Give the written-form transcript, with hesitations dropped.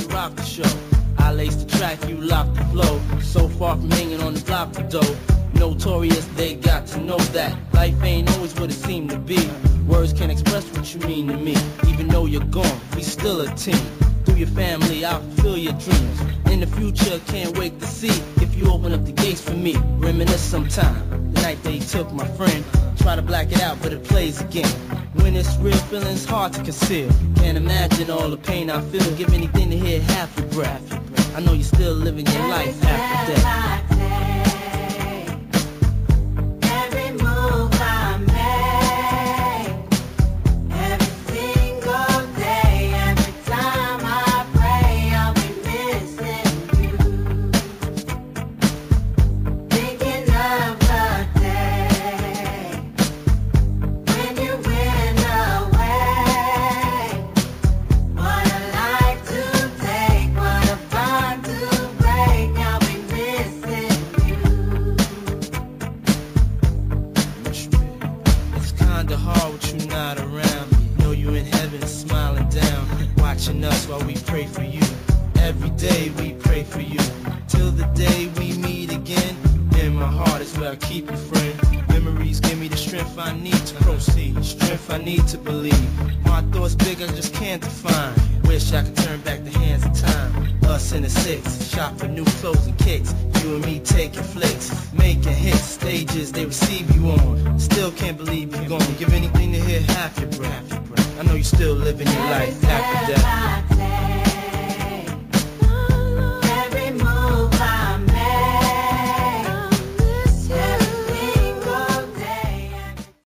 rock the show. I lace the track, you lock the flow. So far from hanging on the block for dough. Notorious, they got to know that life ain't always what it seemed to be. Words can't express what you mean to me. Even though you're gone, we still a team. Through your family, I'll fulfill your dreams. In the future, can't wait to see if you open up the gates for me. Reminisce sometime, the night they took my friend. Try to black it out, but it plays again. When it's real, feeling's hard to conceal. Can't imagine all the pain I feel. Give anything to hear half your breath. I know you're still living your life after death. Us while we pray for you. Every day we pray for you. Till the day we meet again. In my heart is where I keep you, friend. Memories give me the strength I need to proceed. Strength I need to believe. My thoughts big, I just can't define. Wish I could turn back the hands of time. Us in the six, shop for new clothes and kicks. You and me taking flicks, making hits. Stages they receive you on. Still can't believe you're gone. Give anything to hear half your breath. I know you're still living your life after death.